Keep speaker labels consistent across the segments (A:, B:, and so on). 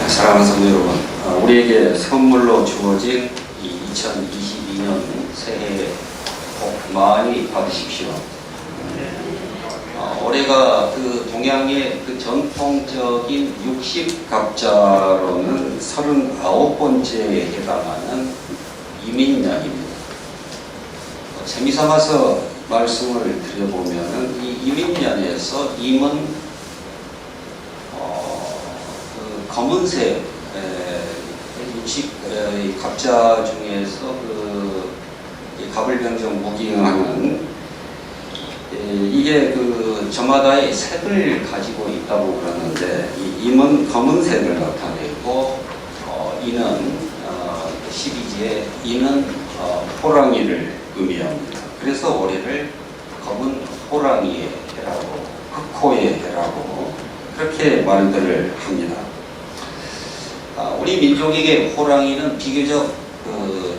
A: 사랑하는 성도 여러분, 우리에게 선물로 주어진 이 2022년 새해 복 많이 받으십시오. 올해가 그 동양의 그 전통적인 60갑자로는 39번째에 해당하는 이민년입니다. 재미삼아서 말씀을 드려보면은 이 이민년에서 임은 검은색 60갑자 중에서 그 갑을병정 무기응하는 이게 그 저마다의 색을 가지고 있다고 그러는데 이 임은 검은색을 나타내고 이는 12지에 이는 호랑이를 의미합니다. 그래서 올해를 검은 호랑이의 해라고 흑호의 해라고 그렇게 말들을 합니다. 우리 민족에게 호랑이는 비교적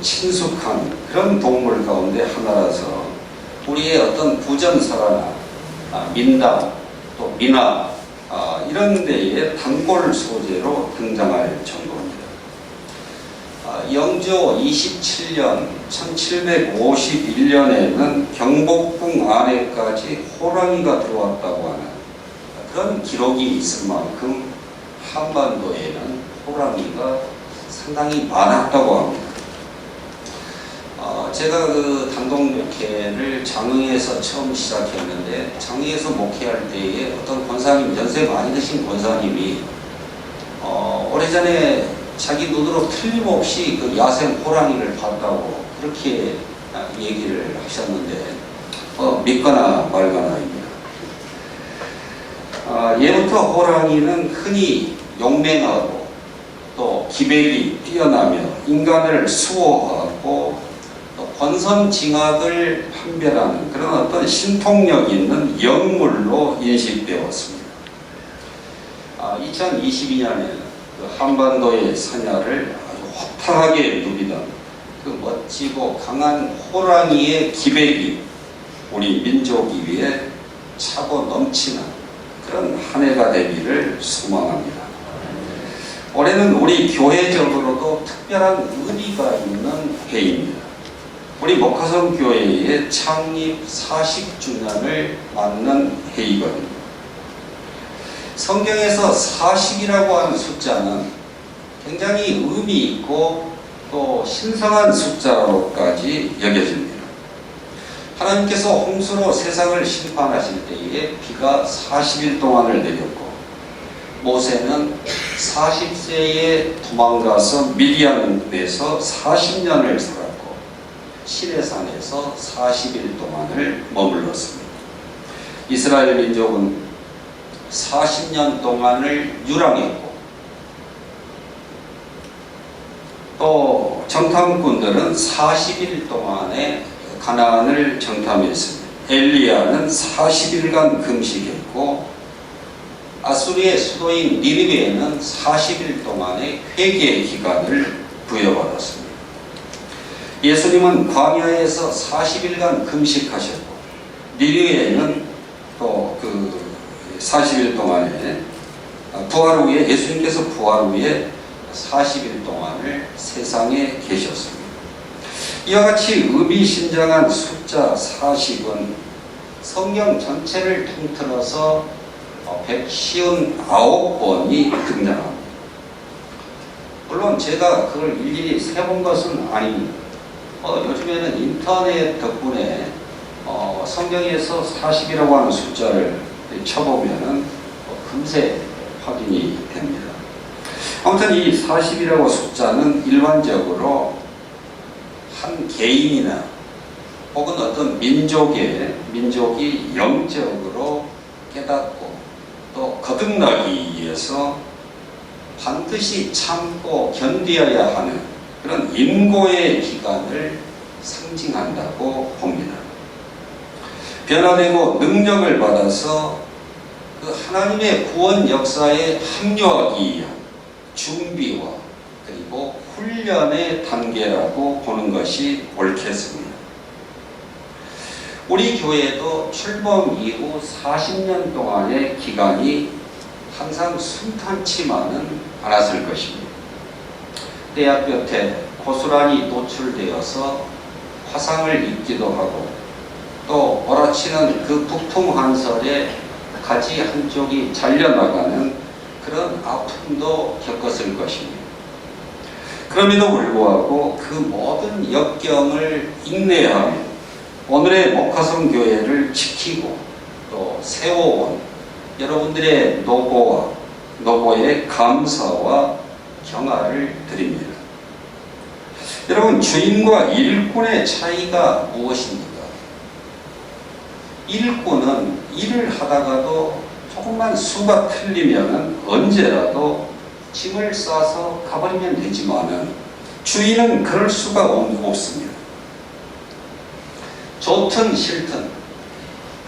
A: 친숙한 그런 동물 가운데 하나라서 우리의 어떤 부전설화나 민담 또 민화 이런 데에 단골 소재로 등장할 정도입니다. 영조 27년 1751년에는 경복궁 안에까지 호랑이가 들어왔다고 하는 그런 기록이 있을 만큼 한반도에는 호랑이가 상당히 많았다고 합니다. 제가 그 단독 목회를 장흥에서 처음 시작했는데 장흥에서 목회할 때에 어떤 권사님, 연세 많이 드신 권사님이 오래전에 자기 눈으로 틀림없이 그 야생 호랑이를 봤다고 그렇게 얘기를 하셨는데 믿거나 말거나입니다. 예부터 호랑이는 흔히 용맹하고 또 기백이 뛰어나며 인간을 수호하고 또 권선징악을 판별하는 그런 어떤 신통력 있는 영물로 인식되었습니다. 2022년에는 그 한반도의 사냐를 아주 허탈하게 누비던 그 멋지고 강한 호랑이의 기백이 우리 민족 위에 차고 넘치는 그런 한 해가 되기를 소망합니다. 올해는 우리 교회적으로도 특별한 의미가 있는 해입니다. 우리 목화성 교회의 창립 40주년을 맞는 해이거든요. 성경에서 40이라고 하는 숫자는 굉장히 의미 있고 또 신성한 숫자로까지 여겨집니다. 하나님께서 홍수로 세상을 심판하실 때에 비가 40일 동안을 내렸고 모세는 40세에 도망가서 미디안에서 40년을 살았고 시내산에서 40일 동안을 머물렀습니다. 이스라엘 민족은 40년 동안을 유랑했고 또 정탐꾼들은 40일 동안에 가나안을 정탐했습니다. 엘리야는 40일간 금식했고 아수리의 수도인 니느웨에는 40일 동안의 회개 기간을 부여받았습니다. 예수님은 광야에서 40일간 금식하셨고 니느웨에는 또 그 40일 동안에 부활 후에 예수님께서 부활 후에 40일 동안을 세상에 계셨습니다. 이와 같이 의미심장한 숫자 40은 성경 전체를 통틀어서 159번이 등장합니다. 물론 제가 그걸 일일이 세본 것은 아닙니다. 요즘에는 인터넷 덕분에 성경에서 40이라고 하는 숫자를 쳐보면은 금세 확인이 됩니다. 아무튼 이 40이라고 숫자는 일반적으로 한 개인이나 혹은 어떤 민족이 영적으로 깨닫고 또 거듭나기 위해서 반드시 참고 견뎌야 하는 그런 인고의 기간을 상징한다고 봅니다. 변화되고 능력을 받아서 그 하나님의 구원 역사에 합류하기 위한 준비와 그리고 훈련의 단계라고 보는 것이 옳겠습니다. 우리 교회도 출범 이후 40년 동안의 기간이 항상 순탄치만은 않았을 것입니다. 대학볕에 고스란히 노출되어서 화상을 입기도 하고 또 몰아치는 그 북풍 한설에 가지 한쪽이 잘려나가는 그런 아픔도 겪었을 것입니다. 그럼에도 불구하고 그 모든 역경을 인내하며 오늘의 목화성 교회를 지키고 또 세워온 여러분들의 노고에 감사와 경아를 드립니다. 여러분, 주인과 일꾼의 차이가 무엇입니까? 일꾼은 일을 하다가도 조금만 수가 틀리면 언제라도 짐을 싸서 가버리면 되지만은 주인은 그럴 수가 없습니다. 좋든 싫든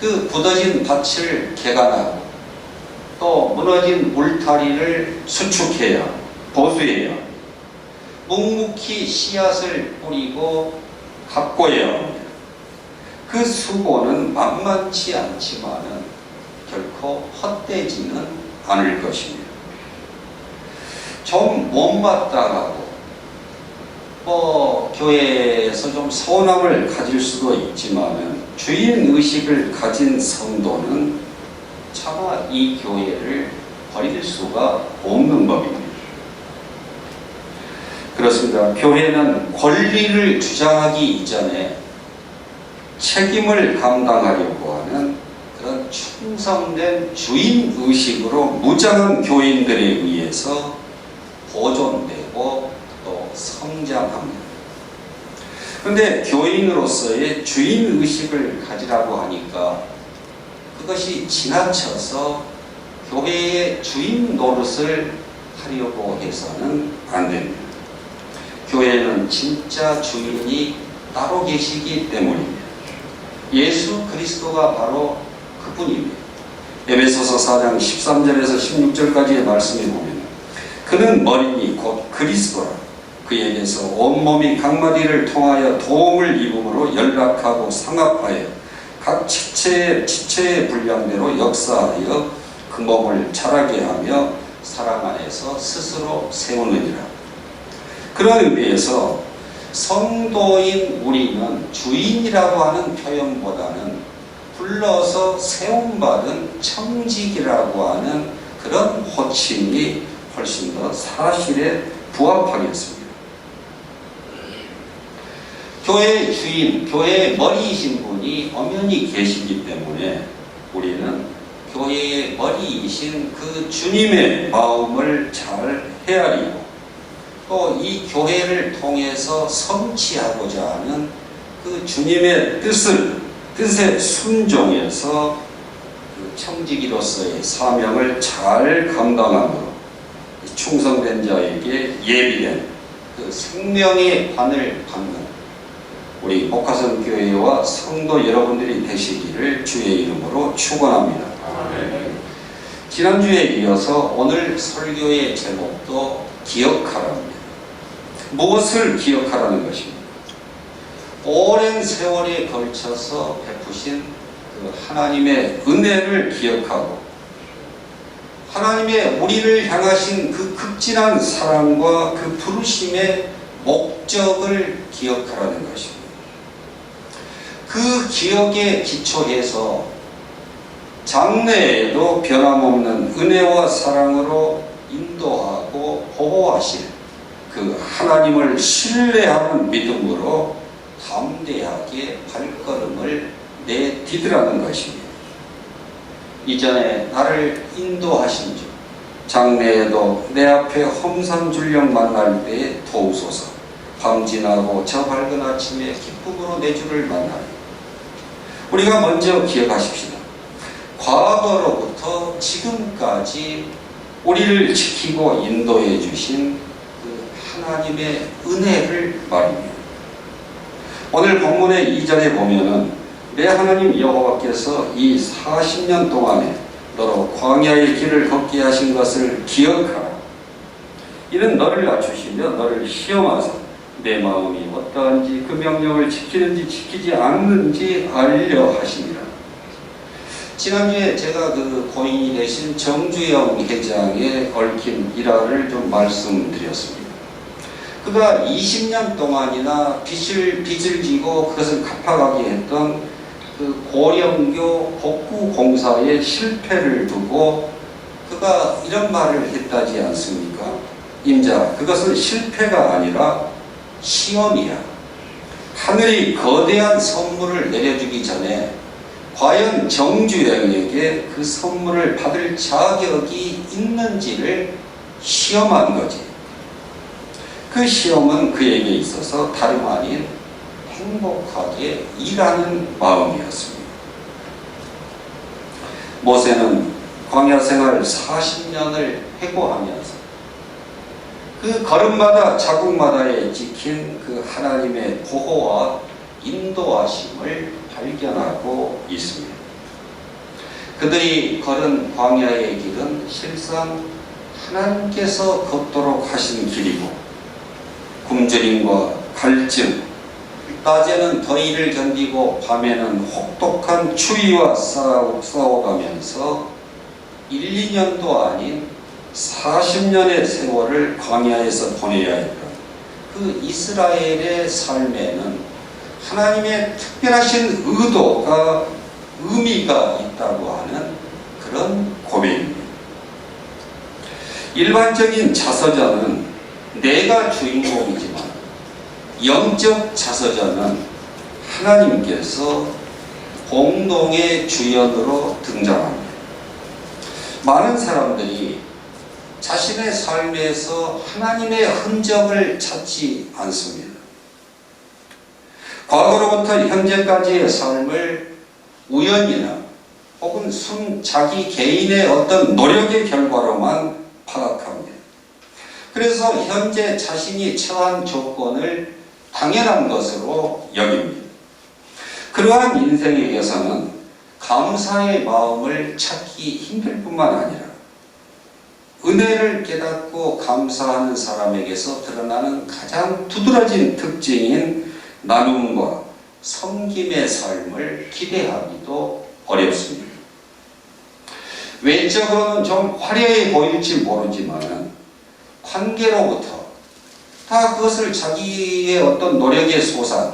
A: 그 굳어진 밭을 개간하고 또 무너진 울타리를 수축해야, 보수해야, 묵묵히 씨앗을 뿌리고 가꿔야 합니다. 그 수고는 만만치 않지만은 결코 헛되지는 않을 것입니다. 좀 못마땅하고 교회에서 좀 서운함을 가질 수도 있지만은 주인의식을 가진 성도는 차마 이 교회를 버릴 수가 없는 법입니다. 그렇습니다. 교회는 권리를 주장하기 이전에 책임을 감당하려고 하는 그런 충성된 주인의식으로 무장한 교인들에 의해서 보존되고 또 성장합니다. 그런데 교인으로서의 주인의식을 가지라고 하니까 그것이 지나쳐서 교회의 주인 노릇을 하려고 해서는 안 됩니다. 교회는 진짜 주인이 따로 계시기 때문입니다. 예수 그리스도가 바로 그분입니다. 에베소서 4장 13절에서 16절까지의 말씀에 보면 그는 머리니 곧 그리스도라. 그에게서 온몸이 각마디를 통하여 도움을 입음으로 연락하고 상합하여 각 지체의 분량대로 역사하여 그 몸을 자라게 하며 사랑 안에서 스스로 세우느니라. 그런 의미에서 성도인 우리는 주인이라고 하는 표현보다는 불러서 세움받은 청직이라고 하는 그런 호칭이 훨씬 더 사실에 부합하겠습니다. 교회의 주인, 교회의 머리이신 분이 엄연히 계시기 때문에 우리는 교회의 머리이신 그 주님의 마음을 잘 헤아리고 또 이 교회를 통해서 성취하고자 하는 그 주님의 뜻에 순종해서 그 청지기로서의 사명을 잘 감당함으로 충성된 자에게 예비된 그 생명의 관을 받는 우리 목화성 교회와 성도 여러분들이 되시기를 주의 이름으로 축원합니다. 지난주에 이어서 오늘 설교의 제목도 기억하라입니다. 무엇을 기억하라는 것입니다. 오랜 세월에 걸쳐서 베푸신 그 하나님의 은혜를 기억하고 하나님의 우리를 향하신 그 극진한 사랑과 그 부르심의 목적을 기억하라는 것입니다. 그 기억에 기초해서 장래에도 변함없는 은혜와 사랑으로 인도하고 보호하실 그 하나님을 신뢰하는 믿음으로 담대하게 발걸음을 내디디라는 것입니다. 이전에 나를 인도하신 주, 장래에도 내 앞에 험산줄령 만날 때에 도우소서. 밤 지나고 저 밝은 아침에 기쁨으로 내 주를 만나리. 우리가 먼저 기억하십시다. 과거로부터 지금까지 우리를 지키고 인도해 주신 그 하나님의 은혜를 말입니다. 오늘 본문의 2절에 보면은 내 하나님 여호와께서 이 40년 동안에 너로 광야의 길을 걷게 하신 것을 기억하라. 이는 너를 낮추시며 너를 시험하사 내 마음이 어떠한지 그 명령을 지키는지 지키지 않는지 알려 하시니라. 지난주에 제가 그 고인이 되신 정주영 회장의 얽힌 일화를 좀 말씀드렸습니다. 그가 20년 동안이나 빚을 지고 그것을 갚아가게 했던 그 고령교 복구공사의 실패를 두고 그가 이런 말을 했다지 않습니까? 임자, 그것은 실패가 아니라 시험이야. 하늘이 거대한 선물을 내려주기 전에 과연 정주영에게 그 선물을 받을 자격이 있는지를 시험한 거지. 그 시험은 그에게 있어서 다름 아닌 행복하게 일하는 마음이었습니다. 모세는 광야 생활 40년을 해고하면서 그 걸음마다 자국마다에 찍힌 그 하나님의 보호와 인도하심을 발견하고 있습니다. 그들이 걸은 광야의 길은 실상 하나님께서 걷도록 하신 길이고 굶주림과 갈증, 낮에는 더위를 견디고 밤에는 혹독한 추위와 싸워가면서 1, 2년도 아닌 40년의 세월을 광야에서 보내야 했던 그 이스라엘의 삶에는 하나님의 특별하신 의도가 의미가 있다고 하는 그런 고백입니다. 일반적인 자서전은 내가 주인공이지만 영적 자서전은 하나님께서 공동의 주연으로 등장합니다. 많은 사람들이 자신의 삶에서 하나님의 흔적을 찾지 않습니다. 과거로부터 현재까지의 삶을 우연이나 혹은 자기 개인의 어떤 노력의 결과로만 파악합니다. 그래서 현재 자신이 처한 조건을 당연한 것으로 여깁니다. 그러한 인생에게서는 감사의 마음을 찾기 힘들 뿐만 아니라 은혜를 깨닫고 감사하는 사람에게서 드러나는 가장 두드러진 특징인 나눔과 섬김의 삶을 기대하기도 어렵습니다. 외적으로는 좀 화려해 보일지 모르지만 관계로부터 다 그것을 자기의 어떤 노력의 소산,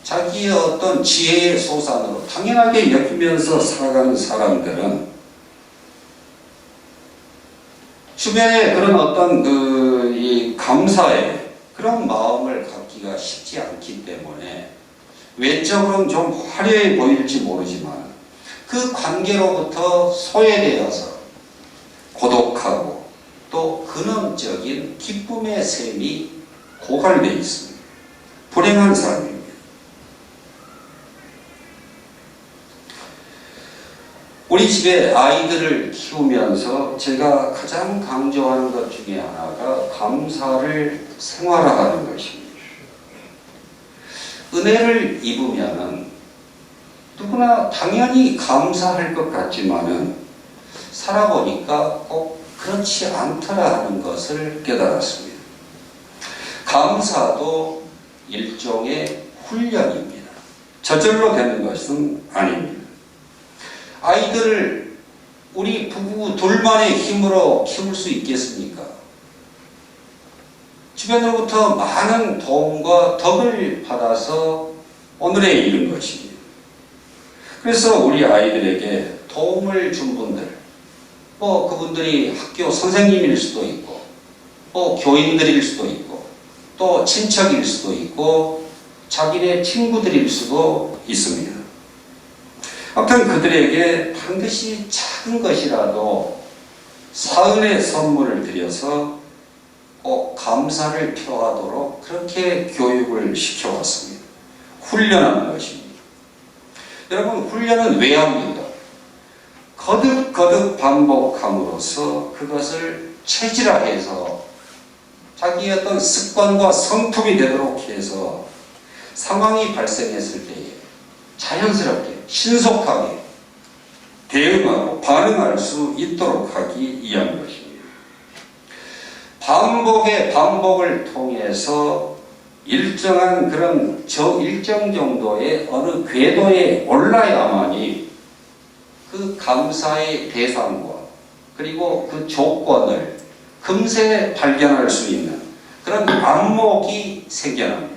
A: 자기의 어떤 지혜의 소산으로 당연하게 여기면서 살아가는 사람들은 주변에 그런 어떤 이 감사의 그런 마음을 갖기가 쉽지 않기 때문에 외적으로는 좀 화려해 보일지 모르지만 그 관계로부터 소외되어서 고독하고 또 근원적인 기쁨의 셈이 고갈되어 있습니다. 불행한 사람입니다. 우리 집에 아이들을 키우면서 제가 가장 강조하는 것 중에 하나가 감사를 생활화하는 것입니다. 은혜를 입으면은 누구나 당연히 감사할 것 같지만은 살아보니까 꼭 그렇지 않더라 하는 것을 깨달았습니다. 감사도 일종의 훈련입니다. 저절로 되는 것은 아닙니다. 아이들을 우리 부부 둘만의 힘으로 키울 수 있겠습니까? 주변으로부터 많은 도움과 덕을 받아서 오늘에 이른 것입니다. 그래서 우리 아이들에게 도움을 준 분들, 그분들이 학교 선생님일 수도 있고, 교인들일 수도 있고, 또 친척일 수도 있고, 자기네 친구들일 수도 있습니다. 아무튼 그들에게 반드시 작은 것이라도 사은의 선물을 드려서 꼭 감사를 표하도록 그렇게 교육을 시켜왔습니다. 훈련하는 것입니다. 여러분, 훈련은 왜 합니까? 거듭거듭 반복함으로써 그것을 체질화해서 자기의 어떤 습관과 성품이 되도록 해서 상황이 발생했을 때에 자연스럽게 신속하게 대응하고 반응할 수 있도록 하기 위한 것입니다. 반복의 반복을 통해서 일정한 그런 일정 정도의 어느 궤도에 올라야만이 그 감사의 대상과 그리고 그 조건을 금세 발견할 수 있는 그런 안목이 생겨납니다.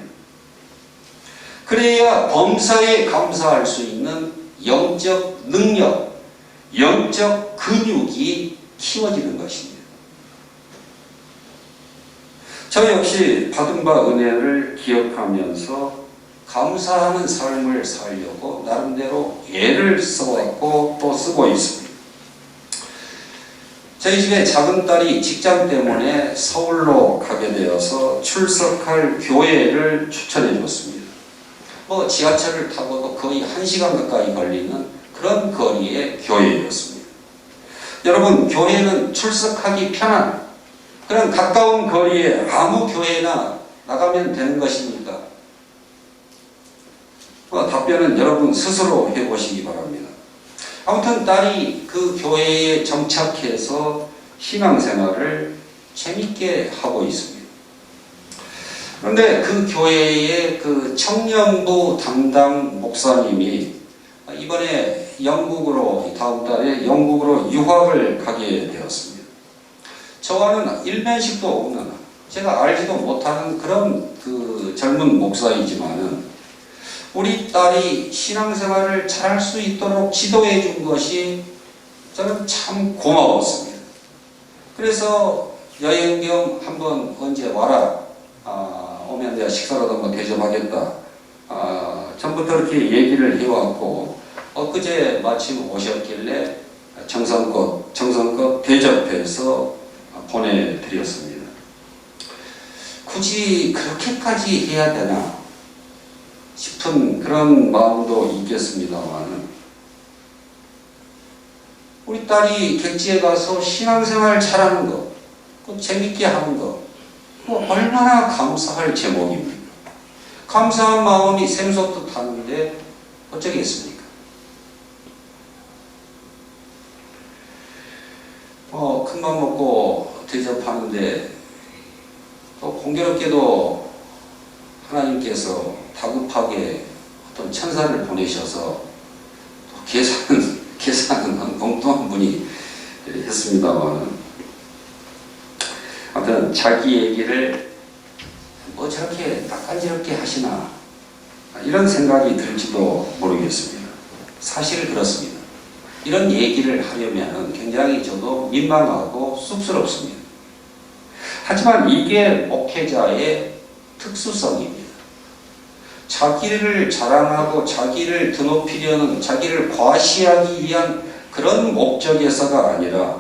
A: 그래야 범사에 감사할 수 있는 영적 능력, 영적 근육이 키워지는 것입니다. 저 역시 받은 바 은혜를 기억하면서 감사하는 삶을 살려고 나름대로 애를 써왔고 또 쓰고 있습니다. 저희 집에 작은 딸이 직장 때문에 서울로 가게 되어서 출석할 교회를 추천해 줬습니다. 지하철을 타고도 거의 1시간 가까이 걸리는 그런 거리의 교회였습니다. 여러분, 교회는 출석하기 편한 그런 가까운 거리에 아무 교회나 나가면 되는 것입니까? 답변은 여러분 스스로 해보시기 바랍니다. 아무튼 딸이 그 교회에 정착해서 신앙생활을 재밌게 하고 있습니다. 그런데 그 교회의 그 청년부 담당 목사님이 이번에 영국으로, 다음 달에 영국으로 유학을 가게 되었습니다. 저와는 일면식도 없는, 제가 알지도 못하는 그런 그 젊은 목사이지만은 우리 딸이 신앙생활을 잘할 수 있도록 지도해 준 것이 저는 참 고마웠습니다. 그래서 여행 겸 한번 언제 와라, 오면 내가 식사라도 한번 대접하겠다. 전부터 이렇게 얘기를 해왔고 엊그제 마침 오셨길래 정성껏 대접해서 보내드렸습니다. 굳이 그렇게까지 해야 되나 싶은 그런 마음도 있겠습니다만, 우리 딸이 객지에 가서 신앙생활 잘하는 것, 재밌게 하는 것, 얼마나 감사할 제목입니까? 감사한 마음이 샘솟듯 하는데 어쩌겠습니까? 큰맘 먹고 대접하는데 또 공교롭게도 하나님께서 다급하게 어떤 천사를 보내셔서 또 계산은 엉뚱한 분이 했습니다만, 아무튼 자기 얘기를 저렇게 낯간지럽게 하시나 이런 생각이 들지도 모르겠습니다. 사실 그렇습니다. 이런 얘기를 하려면 굉장히 저도 민망하고 쑥스럽습니다. 하지만 이게 목회자의 특수성입니다. 자기를 자랑하고 자기를 드높이려는, 자기를 과시하기 위한 그런 목적에서가 아니라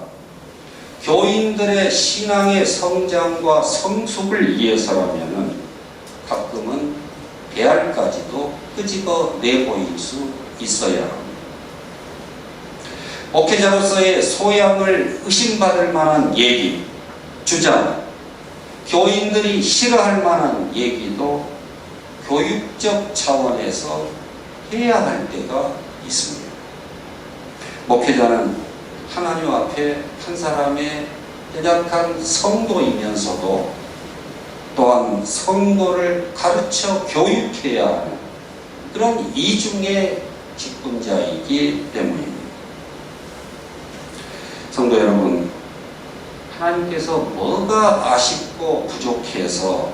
A: 교인들의 신앙의 성장과 성숙을 위해서라면 가끔은 대알까지도 끄집어 내보일 수 있어야 합니다. 목회자로서의 소양을 의심받을 만한 얘기, 주장, 교인들이 싫어할 만한 얘기도 교육적 차원에서 해야 할 때가 있습니다. 목회자는 하나님 앞에 한 사람의 연약한 성도이면서도 또한 성도를 가르쳐 교육해야 하는 그런 이중의 직분자이기 때문입니다. 성도 여러분, 하나님께서 뭐가 아쉽고 부족해서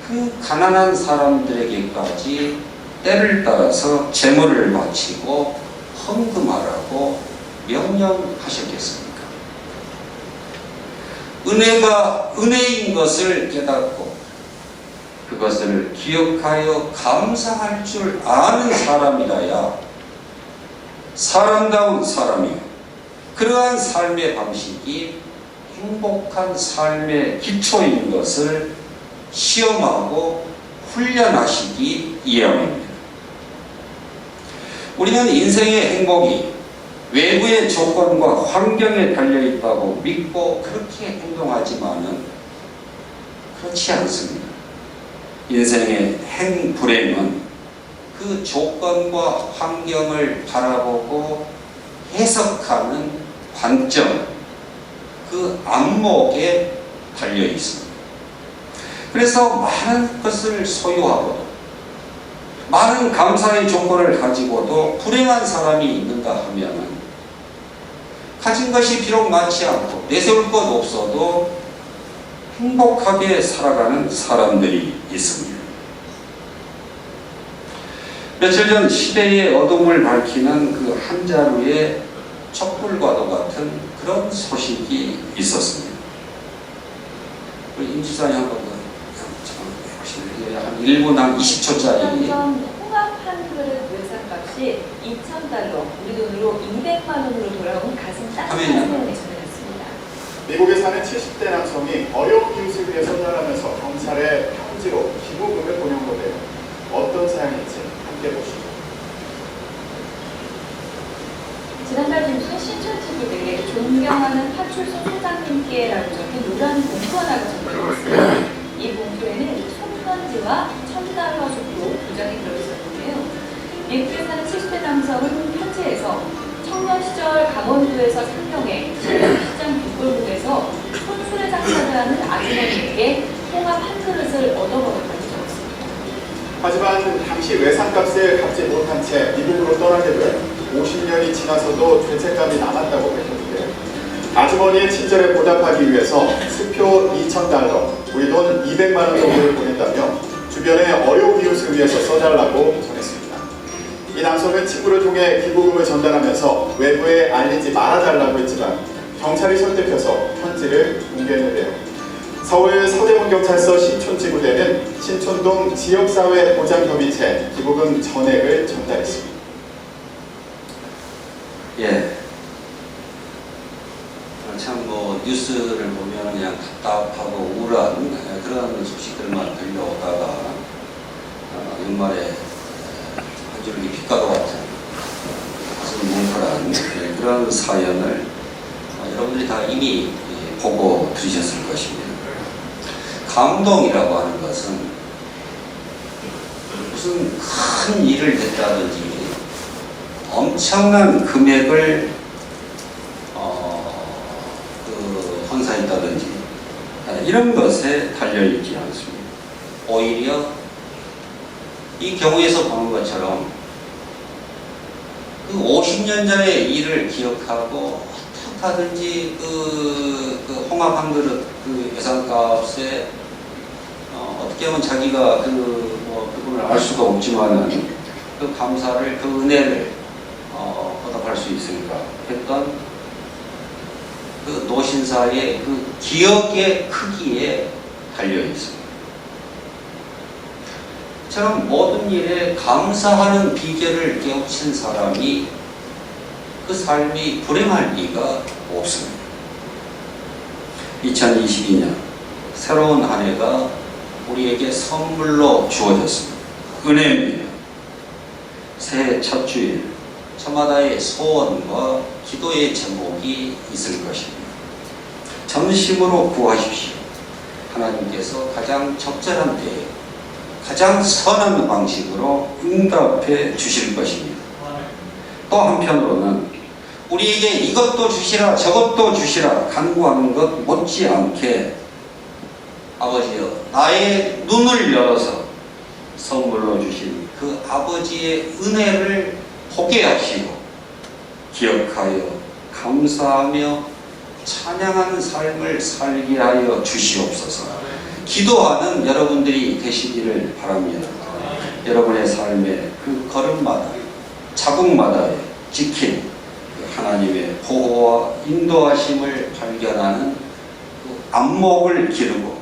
A: 그 가난한 사람들에게까지 때를 따라서 제물을 바치고 헌금하라고 명령하셨겠습니까? 은혜가 은혜인 것을 깨닫고 그것을 기억하여 감사할 줄 아는 사람이라야 사람다운 사람이요, 그러한 삶의 방식이 행복한 삶의 기초인 것을 시험하고 훈련하시기 이함입니다. 우리는 인생의 행복이 외부의 조건과 환경에 달려있다고 믿고 그렇게 행동하지만은 그렇지 않습니다. 인생의 행불행은 그 조건과 환경을 바라보고 해석하는 관점, 그 안목에 달려 있습니다. 그래서 많은 것을 소유하고도 많은 감사의 조건을 가지고도 불행한 사람이 있는가 하면 가진 것이 비록 많지 않고 내세울 것 없어도 행복하게 살아가는 사람들이 있습니다. 며칠 전 시대의 어둠을 밝히는 그 한 자루의 촛불과도 같은 그런 소식이 있었습니다. 우리 임 지사님 한번 한 1분 한 20초짜리.
B: 홍합 한 그릇 외상값이 2,000달러, 우리 돈으로 200만 원으로 돌아온 가슴 따뜻한 사연을 전해졌습니다.
C: 미국에 사는 70대 남성이 어려운 이웃을 위해 선전하면서 경찰에 편지로 기부금을 보낸 건데요. 어떤 사연인지 함께 보시죠.
B: 지난달 중순 신촌지구대에 존경하는 파출소 소장님께라고 적힌 노란 봉투 하나가 전달됐습니다. 이 봉투에는 손편지와 1,000달러 정도 2장이 들어있었는데요. 미국에 사는 70대 남성은 편지에서 청년 시절 강원도에서 상경해 시장 뒷골목에서 손수레 장사를 하는 아주머니에게 홍합 한 그릇을 얻어먹었다고 적었습니다.
C: 하지만 당시 외상값을 갚지 못한 채 미국으로 떠나게 돼 50년이 지나서도 죄책감이 남았다고 밝혔는데 아주머니의 친절에 보답하기 위해서 수표 2,000달러, 우리 돈 200만 원 정도를 보낸다며 주변의 어려운 이웃을 위해서 써달라고 전했습니다. 이 남성은 친구를 통해 기부금을 전달하면서 외부에 알리지 말아달라고 했지만 경찰이 설득해서 편지를 공개했는데요. 서울 서대문경찰서 신촌지구대는 신촌동 지역사회 보장협의체 기부금 전액을 전달했습니다.
A: 예. 참 뉴스를 보면 그냥 답답하고 우울한 그런 소식들만 들려오다가 연말에 한 줄기 빛과도 같은 가슴 뭉클한 그런 사연을 여러분들이 다 이미 보고 들으셨을 것입니다. 감동이라고 하는 것은 무슨 큰 일을 했다든지 엄청난 금액을 헌사했다든지 이런 것에 달려있지 않습니다. 오히려 이 경우에서 보는 것처럼 그 50년 전의 일을 기억하고 어떻게든지 그 홍합 한 그릇 그 예산값에 어떻게 하면 자기가 그분을 알 수가 없지만은 그 감사를, 그 은혜를 보답할 수 있으니까 했던 그 노신사의 그 기억의 크기에 달려 있습니다. 저는 모든 일에 감사하는 비결을 깨우친 사람이 그 삶이 불행할 리가 없습니다. 2022년 새로운 한 해가 우리에게 선물로 주어졌습니다. 은혜입니다. 새해 첫 주일 저마다의 소원과 기도의 제목이 있을 것입니다. 전심으로 구하십시오. 하나님께서 가장 적절한 때에 가장 선한 방식으로 응답해 주실 것입니다. 또 한편으로는 우리에게 이것도 주시라 저것도 주시라 간구하는 것 못지않게 아버지여 나의 눈을 열어서 선물로 주신 그 아버지의 은혜를 보게 하시고 기억하여 감사하며 찬양하는 삶을 살게 하여 주시옵소서. 기도하는 여러분들이 되시기를 바랍니다. 여러분의 삶의 그 걸음마다 자국마다의 지킴, 하나님의 보호와 인도하심을 발견하는 그 안목을 기르고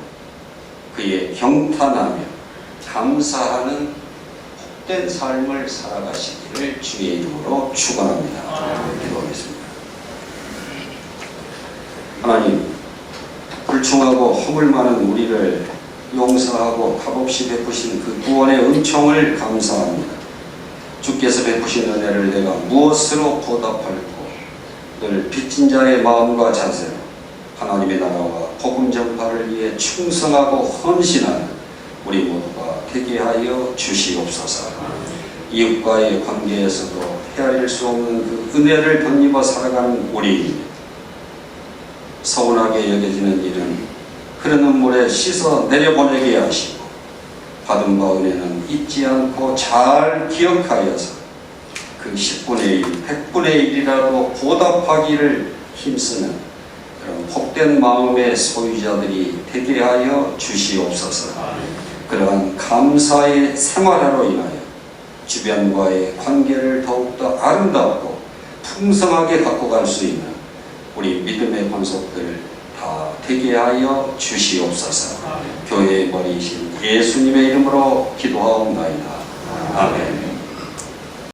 A: 그의 경탄하며 감사하는 복된 삶을 살아가시기를 주의 이름으로 축원합니다. 기도하겠습니다. 하나님, 불충하고 허물 많은 우리를 용서하고 값없이 베푸신 그 구원의 은총을 감사합니다. 주께서 베푸신 은혜를 내가 무엇으로 보답할고 늘 빚진 자의 마음과 자세로 하나님의 나라와 복음 전파를 위해 충성하고 헌신하는 우리 모두가 되게 하여 주시옵소서. 이웃과의 관계에서도 헤아릴 수 없는 그 은혜를 덧입어 살아가는 우리, 서운하게 여겨지는 일은 흐르는 물에 씻어 내려보내게 하시고 받은 바 은혜는 잊지 않고 잘 기억하여서 그 10분의 1, 100분의 1이라도 보답하기를 힘쓰는 그런 복된 마음의 소유자들이 되게 하여 주시옵소서. 그러한 감사의 생활화로 인하여 주변과의 관계를 더욱더 아름답고 풍성하게 갖고 갈 수 있는 우리 믿음의 권속들 다 되게 하여 주시옵소서. 교회의 머리이신 예수님의 이름으로 기도하옵나이다. 아멘.